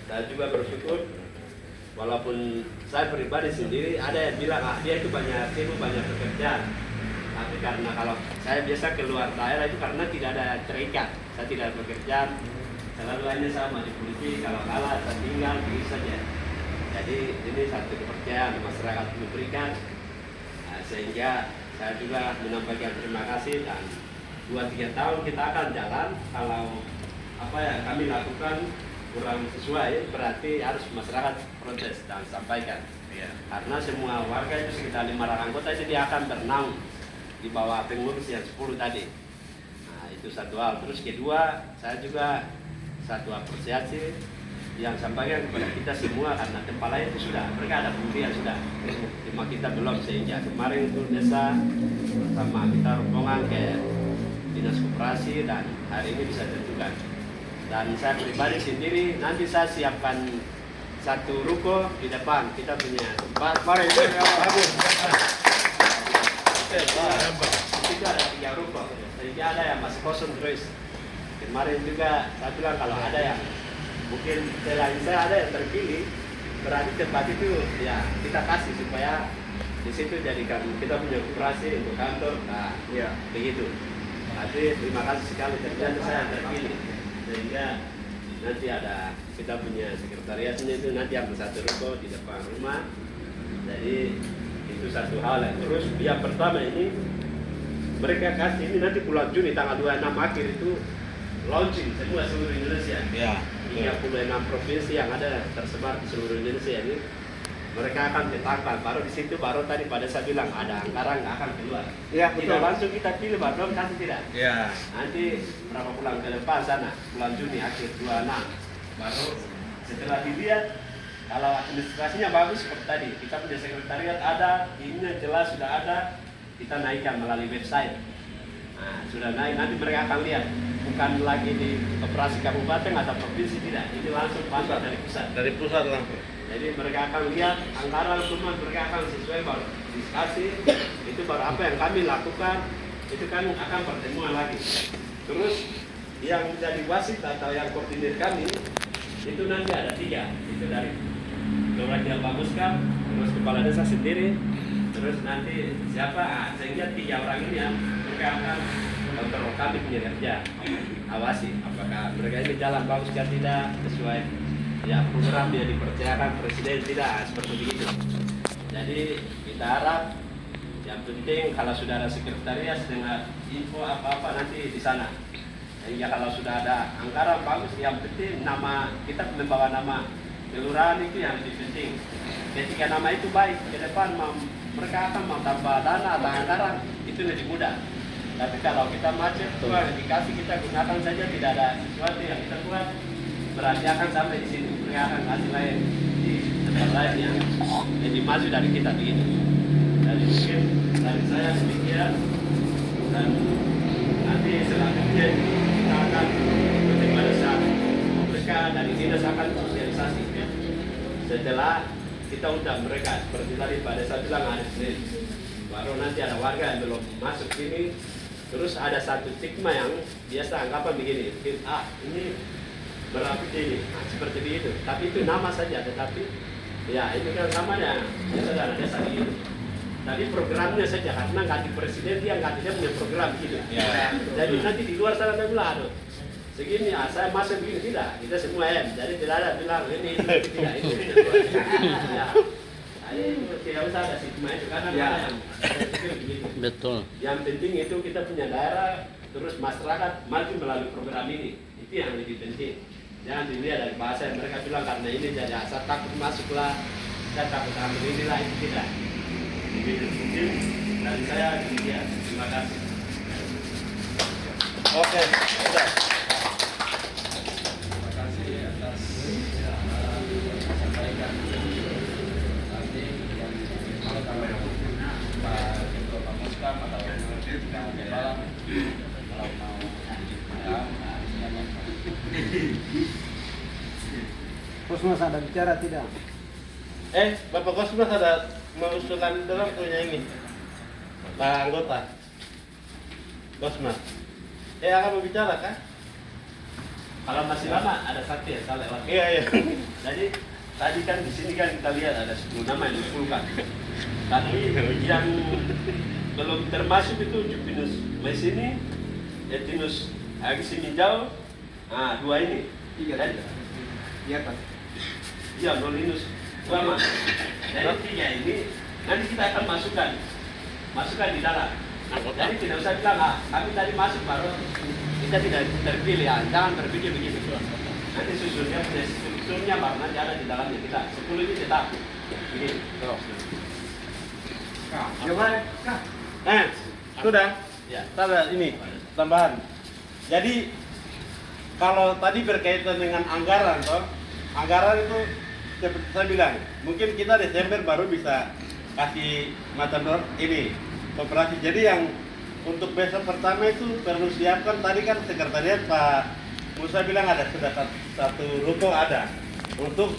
saya juga bersyukur, walaupun saya pribadi sendiri ada yang bilang dia itu banyak sibuk, banyak pekerjaan. Tapi karena kalau saya biasa keluar daerah itu karena tidak ada terikat, saya tidak ada pekerjaan, selalu hanya sama di politik, kalau kalah saya tinggal begitu saja. Jadi ini satu kepercayaan masyarakat memberikan, sehingga saya juga menyampaikan terima kasih, dan 2-3 tahun kita akan jalan. Kalau apa yang kami lakukan kurang sesuai, berarti harus masyarakat protes dan sampaikan. Ya. Karena semua warga itu sekitar 500 anggota itu dia akan bernaung di bawah pengurus yang 10 tadi. Nah, itu satu hal. Terus kedua, saya juga satu apresiasi yang sampaikan kepada kita semua, karena tempat lain itu sudah, mereka ada pembuktian sudah, cuma kita belum. Sehingga kemarin itu desa bersama kita rombongan ke dinas koperasi, dan hari ini bisa tentukan. Dan saya pribadi sendiri nanti saya siapkan satu ruko di depan kita punya tempat. Mari bagus. Itu ada 3 ruko, jadi ada yang masih kosong terus. Kemarin juga saya bilang kalau ada yang mungkin selain saya ada yang terpilih, berarti tempat itu ya kita kasih supaya di situ jadikan kita punya koperasi untuk kantor. Nah, ya begitu. Tapi terima kasih sekali ternyata saya terpilih, sehingga nanti ada kita punya sekretariatnya itu nanti ambil satu ruko di depan rumah. Jadi itu satu hal. Terus yang pertama ini mereka kasih ini nanti bulan Juni tanggal 26 akhir itu launching semua seluruh Indonesia. Ya. 36 provinsi yang ada tersebar di seluruh Indonesia ini, mereka akan tetapkan. Baru di situ baru tadi pada saya bilang ada anggaran nggak akan keluar. Ya, betul. Tidak langsung kita pilih, baru kasih tidak. Ya. Nanti berapa bulan ke depan sana, bulan Juni akhir 26, baru setelah dilihat kalau administrasinya bagus seperti tadi, kita punya sekretariat ada, ininya jelas sudah ada, kita naikkan melalui website. Nah, sudah naik, nanti mereka akan lihat, bukan lagi di operasi kabupaten atau provinsi, tidak, ini langsung pasar dari pusat. Dari pusat langsung. Jadi mereka akan lihat anggaran semua, mereka akan sesuai, baru diskusi, itu baru apa yang kami lakukan, itu kan akan pertemuan lagi. Terus yang jadi wasit atau yang koordinir kami, itu nanti ada 3, itu dari Kelurahan yang baguskan, terus kepala desa sendiri, terus nanti siapa, sehingga 3 orang ini ya, mereka akan kontrol kami punya kerja, awasi apakah mereka ini jalan bagus atau tidak, sesuai ya program yang dipercayakan presiden tidak, seperti begitu. Jadi kita harap yang penting kalau sudah ada sekretariat dengan info apa-apa nanti di sana. Sehingga kalau sudah ada anggaran bagus, yang penting nama kita membawa nama kelurahan itu yang lebih penting. Ketika nama itu baik, ke depan mereka akan mau tambah dana atau anggaran, itu lebih mudah. Tapi kalau kita macet, yang dikasih kita gunakan saja, tidak ada sesuatu yang kita buat, berarti akan sampai di sini. Mereka akan kasih lain di tempat lain yang lebih maju dari kita begitu. Jadi mungkin dari saya demikian, dan nanti selanjutnya kita akan pada saat mereka dari dinas akan sosialisasi. Setelah kita undang mereka, seperti tadi pada saat bilang hari Senin, baru nanti ada warga yang belum masuk sini. Terus ada satu stigma yang biasa anggapan begini, ini berapa ini, seperti begitu. Tapi itu nama saja, tetapi ya itu kan namanya biasa dana desa begitu. Tapi programnya saja, karena ganti presiden dia punya program gitu. Ya. Jadi nanti di luar sana bilang, aduh segini, saya masuk begini, tidak, kita semua jadi tidak ada bilang ini tidak, itu ya. Itu tidak usah ada stigma itu, karena ya. Betul. Yang penting itu kita punya daerah, terus masyarakat maju melalui program ini, itu yang lebih penting. Jangan dilihat dari bahasa yang mereka bilang karena ini jadi saya takut masuklah, saya takut ambil inilah, itu tidak. Begitu mungkin dari saya demikian. Terima kasih. Oke, sudah. Kosmas ada bicara tidak? Bapak Kosmas ada mengusulkan dalam punya ini Pak anggota Kosmas. Akan berbicara kan? Kalau masih lama ada satu yang salah lewat. Iya, iya. Jadi tadi kan di sini kan kita lihat ada 10 nama yang diusulkan. Tapi yang belum termasuk itu Jupinus Mesini, Etinus Agisimijau, nah dua ini. Dan, Iya kan. iya Nolinus Ulama. Jadi tiga ini nanti kita akan masukkan di dalam. Jadi tidak usah bilang, kami tadi masuk baru kita tidak terpilih, jangan berpikir begitu. Nanti susunnya baru nanti ada di dalamnya kita. 10 ini tetap. Ini. Gimana? Kak? Sudah. Ya. Ada ini tambahan. Jadi kalau tadi berkaitan dengan anggaran, toh, anggaran itu seperti saya bilang, mungkin kita Desember baru bisa kasih macam ini operasi. Jadi yang untuk besok pertama itu perlu siapkan, tadi kan sekretariat Pak Musa bilang ada sudah satu ruko ada untuk